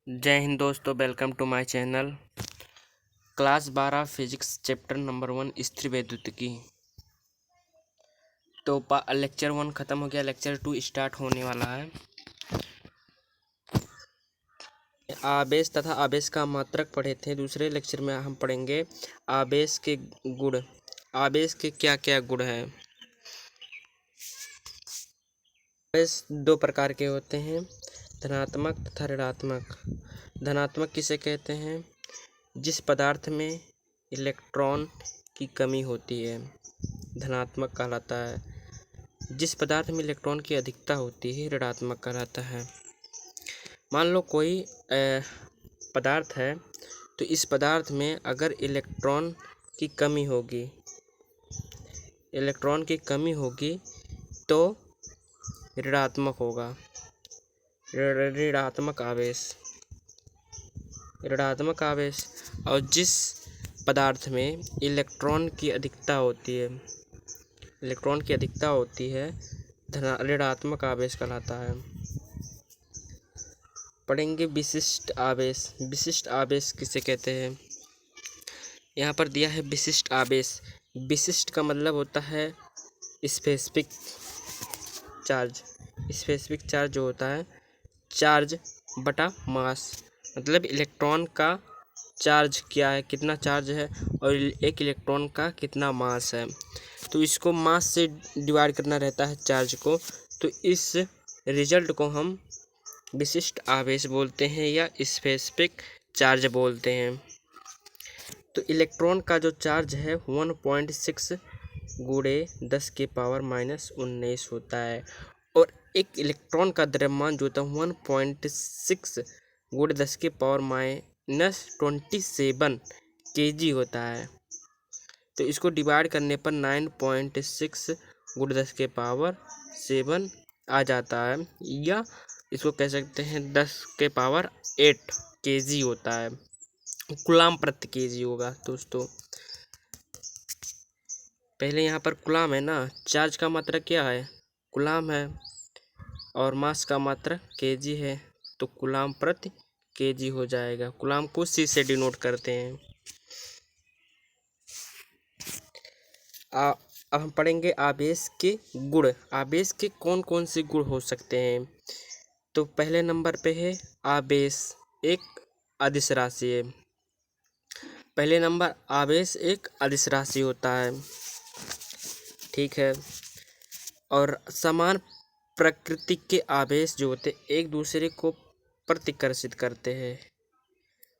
जय हिंद दोस्तों, welcome to my channel. Class 12 physics chapter number 1 स्थिर वैद्युतिकी। तो लेक्चर 1 ख़त्म हो गया, लेक्चर 2 स्टार्ट होने वाला है। आवेश तथा आवेश का मात्रक पढ़े थे। दूसरे लेक्चर में हम पढ़ेंगे आवेश के गुण। आवेश के क्या क्या गुण हैं। आवेश दो प्रकार के होते हैं, धनात्मक तथा ऋणात्मक। धनात्मक किसे कहते हैं? जिस पदार्थ में इलेक्ट्रॉन की कमी होती है धनात्मक कहलाता है। जिस पदार्थ में इलेक्ट्रॉन की अधिकता होती है ऋणात्मक कहलाता है। मान लो कोई पदार्थ है, तो इस पदार्थ में अगर इलेक्ट्रॉन की कमी होगी तो ऋणात्मक होगा। ऋणात्मक आवेश। और जिस पदार्थ में इलेक्ट्रॉन की अधिकता होती है ऋणात्मक आवेश कहलाता है। पढ़ेंगे विशिष्ट आवेश। विशिष्ट आवेश किसे कहते हैं? यहाँ पर दिया है विशिष्ट आवेश। विशिष्ट का मतलब होता है स्पेसिफिक चार्ज। स्पेसिफिक चार्ज जो होता है चार्ज बटा मास, मतलब इलेक्ट्रॉन का चार्ज क्या है, कितना चार्ज है और एक इलेक्ट्रॉन का कितना मास है। तो इसको मास से डिवाइड करना रहता है चार्ज को। तो इस रिजल्ट को हम विशिष्ट आवेश बोलते हैं या स्पेसिफिक चार्ज बोलते हैं। तो इलेक्ट्रॉन का जो चार्ज है 1.6 गुणे 10 के पावर -19 होता है, और एक इलेक्ट्रॉन का द्रव्यमान जो होता है 1.6 गुणे 10 के पावर -27 kg होता है। तो इसको डिवाइड करने पर 9.6 गुणे 10 के पावर 7 आ जाता है, या इसको कह सकते हैं 10 के पावर 8 kg होता है। कूलाम प्रति kg होगा दोस्तों। पहले यहाँ पर कूलाम है ना, चार्ज का मात्रक क्या है? कूलाम है, और मास का मात्रक kg है, तो कूलाम प्रति kg हो जाएगा। कूलाम को C से डिनोट करते हैं। अब हम पढ़ेंगे आवेश के गुण। आवेश के कौन कौन से गुण हो सकते हैं? तो पहले नंबर पे है आवेश एक अदिश राशि है। पहले नंबर आवेश एक अदिश राशि होता है, ठीक है। और समान प्रकृति के आवेश जो होते एक दूसरे को प्रतिकर्षित करते हैं।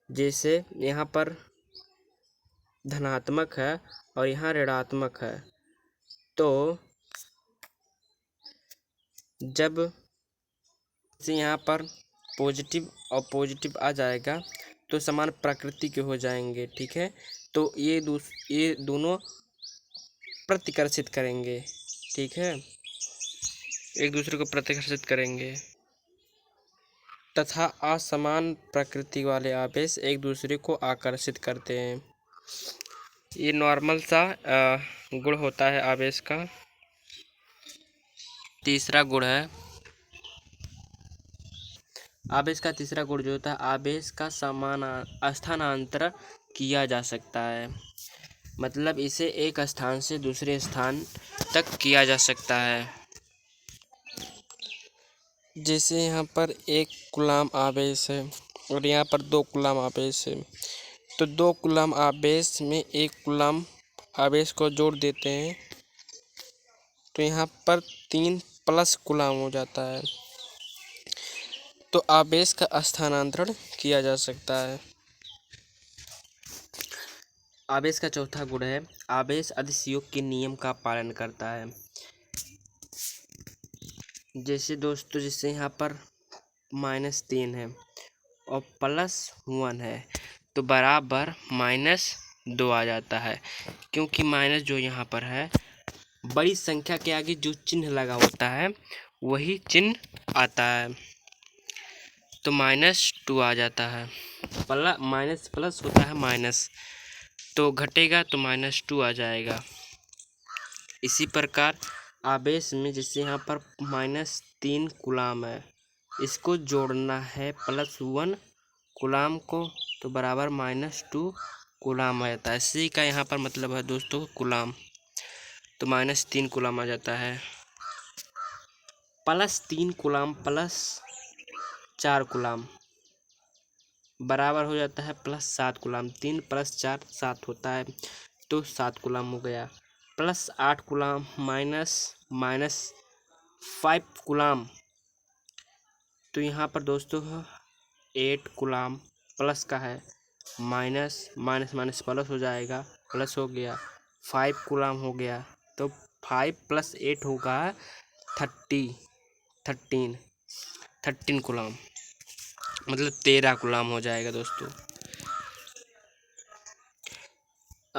जैसे यहाँ पर धनात्मक है और यहाँ ऋणात्मक है, तो जब से यहाँ पर पॉजिटिव और पॉजिटिव आ जाएगा तो समान प्रकृति के हो जाएंगे, ठीक है। तो ये दोनों प्रतिकर्षित करेंगे, ठीक है, एक दूसरे को प्रतिकर्षित करेंगे। तथा असमान प्रकृति वाले आवेश एक दूसरे को आकर्षित करते हैं। ये नॉर्मल सा गुण होता है आवेश का। तीसरा गुण है आवेश का तीसरा गुण जो होता है आवेश का समान स्थानांतरण किया जा सकता है। मतलब इसे एक स्थान से दूसरे स्थान तक किया जा सकता है। जैसे यहाँ पर एक कूलाम आवेश है और यहाँ पर 2 कूलाम आवेश है, तो 2 कूलाम आवेश में एक कूलाम आवेश को जोड़ देते हैं तो यहाँ पर 3 प्लस कूलाम हो जाता है। तो आवेश का स्थानांतरण किया जा सकता है। आवेश का चौथा गुण है आवेश अदिश योग के नियम का पालन करता है। जैसे दोस्तों, जैसे यहाँ पर -3 है और +1 है, तो बराबर -2 आ जाता है, क्योंकि माइनस जो यहाँ पर है बड़ी संख्या के आगे जो चिन्ह लगा होता है वही चिन्ह आता है, तो -2 आ जाता है। माइनस प्लस होता है माइनस, तो घटेगा तो -2 आ जाएगा। इसी प्रकार आवेश में जैसे यहाँ पर -3 कूलाम है, इसको जोड़ना है +1 कूलाम को तो बराबर -2 कूलाम आ जाता है। सी का यहाँ पर मतलब है दोस्तों कूलाम, तो -3 कूलाम आ जाता है। +3 कूलाम +4 कूलाम बराबर हो जाता है +7 कूलाम। 3 + 4 7 होता है, तो 7 कूलाम हो गया। +8 कूलाम -5 कूलाम, तो यहाँ पर दोस्तों 8 कूलाम प्लस का है, माइनस माइनस माइनस प्लस हो जाएगा, प्लस हो गया। 5 कूलाम हो गया, तो 5 + 8 होगा 13 कूलाम, मतलब 13 कूलाम हो जाएगा दोस्तों।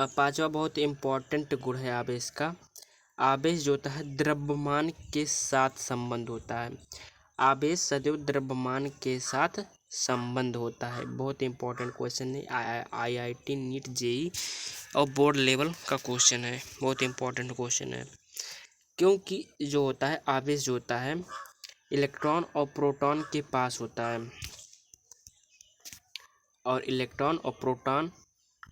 पांचवा बहुत इम्पोर्टेंट गुण है आवेश का। आवेश जो होता है द्रव्यमान के साथ संबंध होता है। आवेश सदैव द्रव्यमान के साथ संबंध होता है। बहुत इंपॉर्टेंट क्वेश्चन है, IIT नीट जेई और बोर्ड लेवल का क्वेश्चन है, बहुत इंपॉर्टेंट क्वेश्चन है। क्योंकि जो होता है आवेश जो होता है इलेक्ट्रॉन और प्रोटॉन के पास होता है, और इलेक्ट्रॉन और प्रोटॉन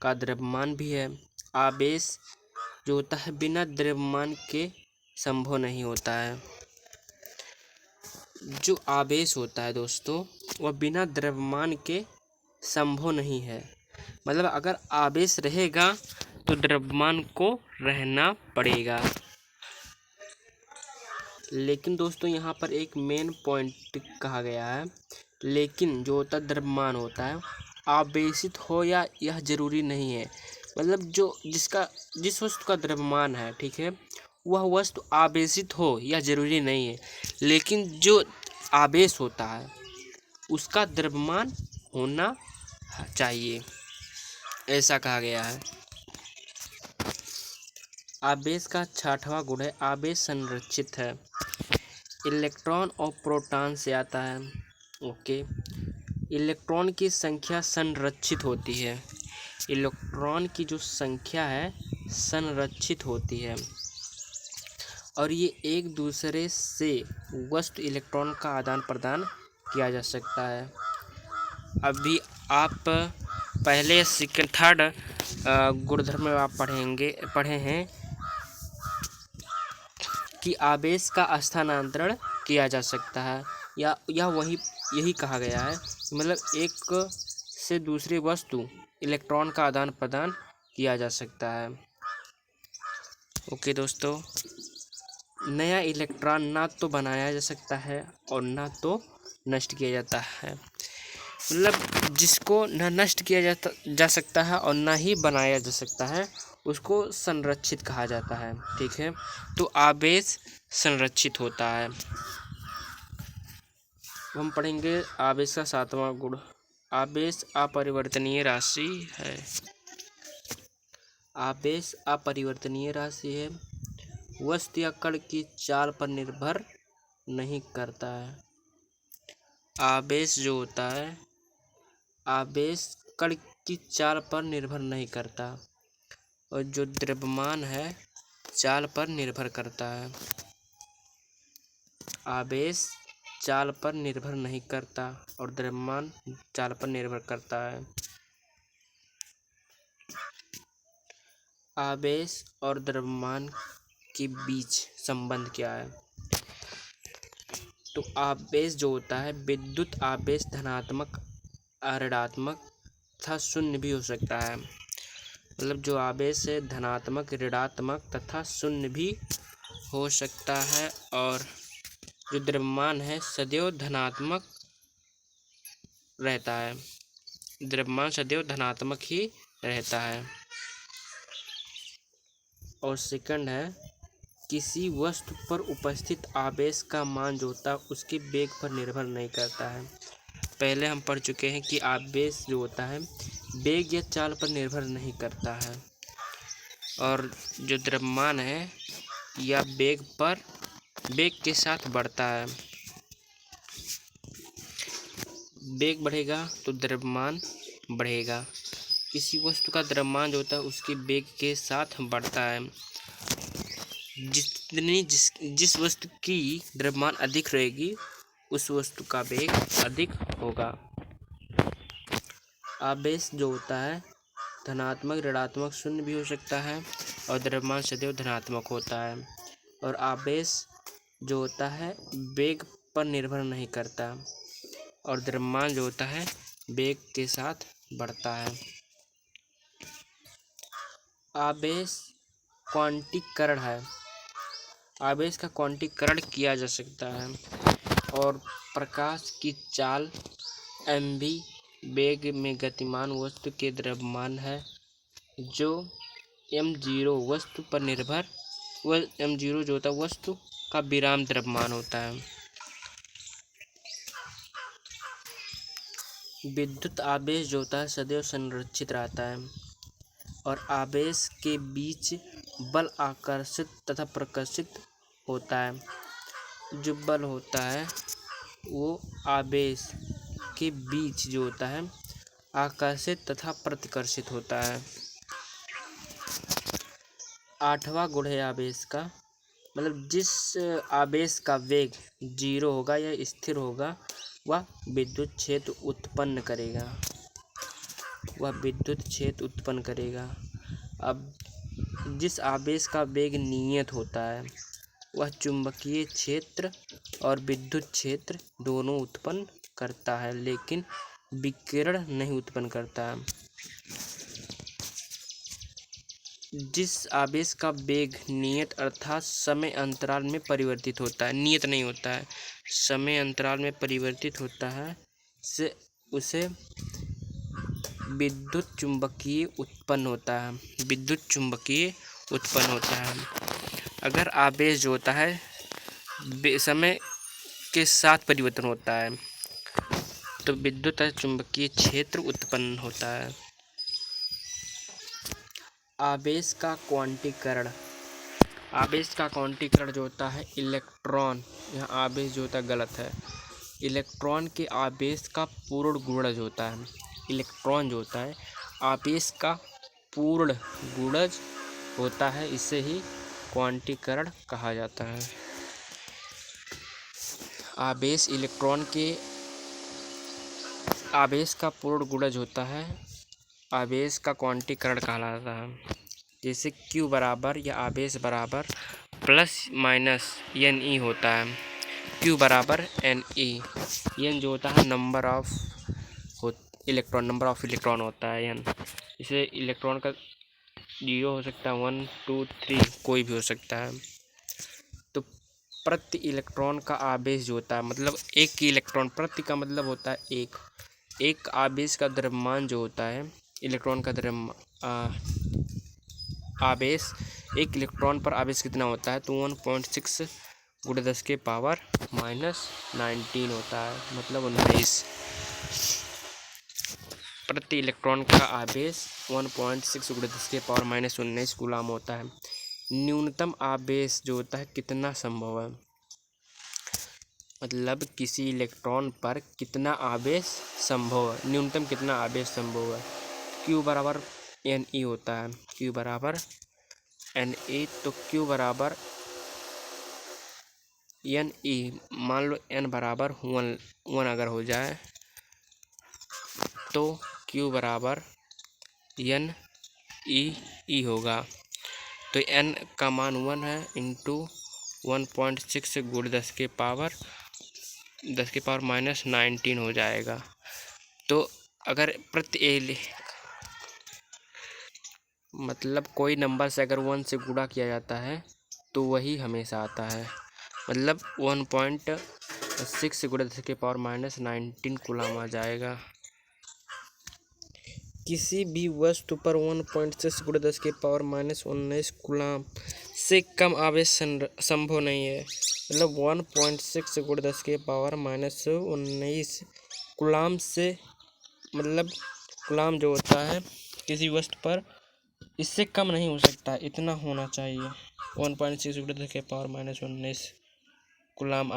का द्रव्यमान भी है। आवेश जो होता है बिना द्रव्यमान के संभव नहीं होता है। जो आवेश होता है दोस्तों वह बिना द्रव्यमान के संभव नहीं है। मतलब अगर आवेश रहेगा तो द्रव्यमान को रहना पड़ेगा। लेकिन दोस्तों यहाँ पर एक मेन पॉइंट कहा गया है, लेकिन जो होता है द्रव्यमान होता है आवेशित हो या यह जरूरी नहीं है। मतलब जिस वस्तु का द्रव्यमान है, ठीक है, वह वस्तु आवेशित हो यह जरूरी नहीं है, लेकिन जो आवेश होता है उसका द्रव्यमान होना चाहिए, ऐसा कहा गया है। आवेश का 6वां गुण है आवेश संरक्षित है। इलेक्ट्रॉन और प्रोटॉन से आता है। ओके, इलेक्ट्रॉन की संख्या संरक्षित होती है। इलेक्ट्रॉन की जो संख्या है संरक्षित होती है, और ये एक दूसरे से वस्तु इलेक्ट्रॉन का आदान प्रदान किया जा सकता है। अभी आप पहले सेकंड थर्ड गुणधर्म में आप पढ़े हैं कि आवेश का स्थानांतरण किया जा सकता है, या यही कहा गया है, मतलब एक से दूसरी वस्तु इलेक्ट्रॉन का आदान प्रदान किया जा सकता है। ओके दोस्तों, नया इलेक्ट्रॉन ना तो बनाया जा सकता है और ना तो नष्ट किया जाता है। मतलब जिसको न नष्ट किया जा सकता है और ना ही बनाया जा सकता है उसको संरक्षित कहा जाता है, ठीक है। तो आवेश संरक्षित होता है। हम पढ़ेंगे आवेश का 7वां गुण, आवेश अपरिवर्तनीय राशि है। आवेश अपरिवर्तनीय राशि है, वस्तु या कण की चाल पर निर्भर नहीं करता है। आवेश जो होता है आवेश कण की चाल पर निर्भर नहीं करता, और जो द्रव्यमान है चाल पर निर्भर करता है। आवेश चाल पर निर्भर नहीं करता और द्रव्यमान चाल पर निर्भर करता है। आवेश और द्रव्यमान के बीच संबंध क्या है? तो आवेश जो होता है विद्युत आवेश धनात्मक, ऋणात्मक तथा शून्य भी हो सकता है। मतलब जो आवेश है धनात्मक, ऋणात्मक तथा शून्य भी हो सकता है, और जो द्रव्यमान है सदैव धनात्मक रहता है। द्रव्यमान सदैव धनात्मक ही रहता है। और सेकंड है किसी वस्तु पर उपस्थित आवेश का मान जो होता है उसके वेग पर निर्भर नहीं करता है। पहले हम पढ़ चुके हैं कि आवेश जो होता है वेग या चाल पर निर्भर नहीं करता है, और जो द्रव्यमान है या वेग के साथ बढ़ता है। वेग बढ़ेगा तो द्रव्यमान बढ़ेगा। किसी वस्तु का द्रव्यमान जो होता है उसके वेग के साथ बढ़ता है। जिस वस्तु की द्रव्यमान अधिक रहेगी उस वस्तु का वेग अधिक होगा। आवेश जो होता है धनात्मक, ऋणात्मक, शून्य भी हो सकता है और द्रव्यमान सदैव धनात्मक होता है। और आवेश जो होता है वेग पर निर्भर नहीं करता और द्रव्यमान जो होता है वेग के साथ बढ़ता है। आवेश क्वांटीकरण है। आवेश का क्वांटीकरण किया जा सकता है और प्रकाश की चाल mv वेग में गतिमान वस्तु के द्रव्यमान है जो m0 वस्तु पर निर्भर m0 जो होता है वस्तु का विराम द्रव्यमान होता है। विद्युत आवेश जो होता है सदैव संरक्षित रहता है और आवेश के बीच बल आकर्षित तथा प्रकर्षित होता है। जो बल होता है वो आवेश के बीच जो होता है आकर्षित तथा प्रतिकर्षित होता है। 8वां गुण है आवेश का, मतलब जिस आवेश का वेग 0 होगा या स्थिर होगा वह विद्युत क्षेत्र उत्पन्न करेगा। अब जिस आवेश का वेग नियत होता है वह चुंबकीय क्षेत्र और विद्युत क्षेत्र दोनों उत्पन्न करता है लेकिन विकिरण नहीं उत्पन्न करता। जिस आवेश का वेग नियत अर्थात समय अंतराल में परिवर्तित होता है, नियत नहीं होता है, समय अंतराल में परिवर्तित होता है, से उसे विद्युत चुंबकीय उत्पन्न होता है। अगर आवेश जो होता है समय के साथ परिवर्तन होता है तो विद्युत चुंबकीय क्षेत्र उत्पन्न होता है। आवेश का क्वांटीकरण जो होता है इलेक्ट्रॉन, यहाँ आवेश जो होता है गलत है, इलेक्ट्रॉन के आवेश का पूर्ण गुणज होता है। इलेक्ट्रॉन जो होता है आवेश का पूर्ण गुणज होता है, इसे ही क्वांटीकरण कहा जाता है। आवेश का पूर्ण गुणज होता है, आवेश का क्वांटीकरण कहलाता है। जैसे Q बराबर या आवेश बराबर प्लस माइनस Ne होता है। Q बराबर Ne, n जो होता है नंबर ऑफ इलेक्ट्रॉन होता है n। इसे इलेक्ट्रॉन का 0 हो सकता है, 1 2 3 कोई भी हो सकता है। तो प्रति इलेक्ट्रॉन का आवेश जो होता है, मतलब एक इलेक्ट्रॉन, प्रति का मतलब होता है एक आवेश का द्रव्यमान जो होता है, इलेक्ट्रॉन का आवेश, एक इलेक्ट्रॉन पर आवेश कितना होता है, तो 1.6 × 10⁻⁻19 होता है, मतलब 19। प्रति इलेक्ट्रॉन का आवेश 1.6 × 10⁻⁻19 कूलाम होता है। न्यूनतम आवेश जो होता है कितना संभव है, मतलब किसी इलेक्ट्रॉन पर कितना आवेश संभव है, न्यूनतम कितना आवेश संभव है। Q बराबर Ne होता है, Q बराबर Ne, तो Q बराबर Ne, मान लो n बराबर 1 अगर हो जाए तो Q बराबर Ne होगा। तो n का मान 1 है इंटू 1.6 × 10⁻⁻19 हो जाएगा। तो अगर मतलब कोई नंबर से अगर 1 से गुणा किया जाता है तो वही हमेशा आता है, मतलब 1.6 × 10⁻⁻19 कूलाम आ जाएगा। किसी भी वस्तु पर 1.6 × 10⁻⁻19 कूलाम से कम आवेश संभव नहीं है, मतलब 1.6 × 10⁻⁻19 कूलाम से, मतलब कूलाम जो होता है किसी वस्तु पर इससे कम नहीं हो सकता, इतना होना चाहिए 1.6 × 10⁻⁻19 कूलाम।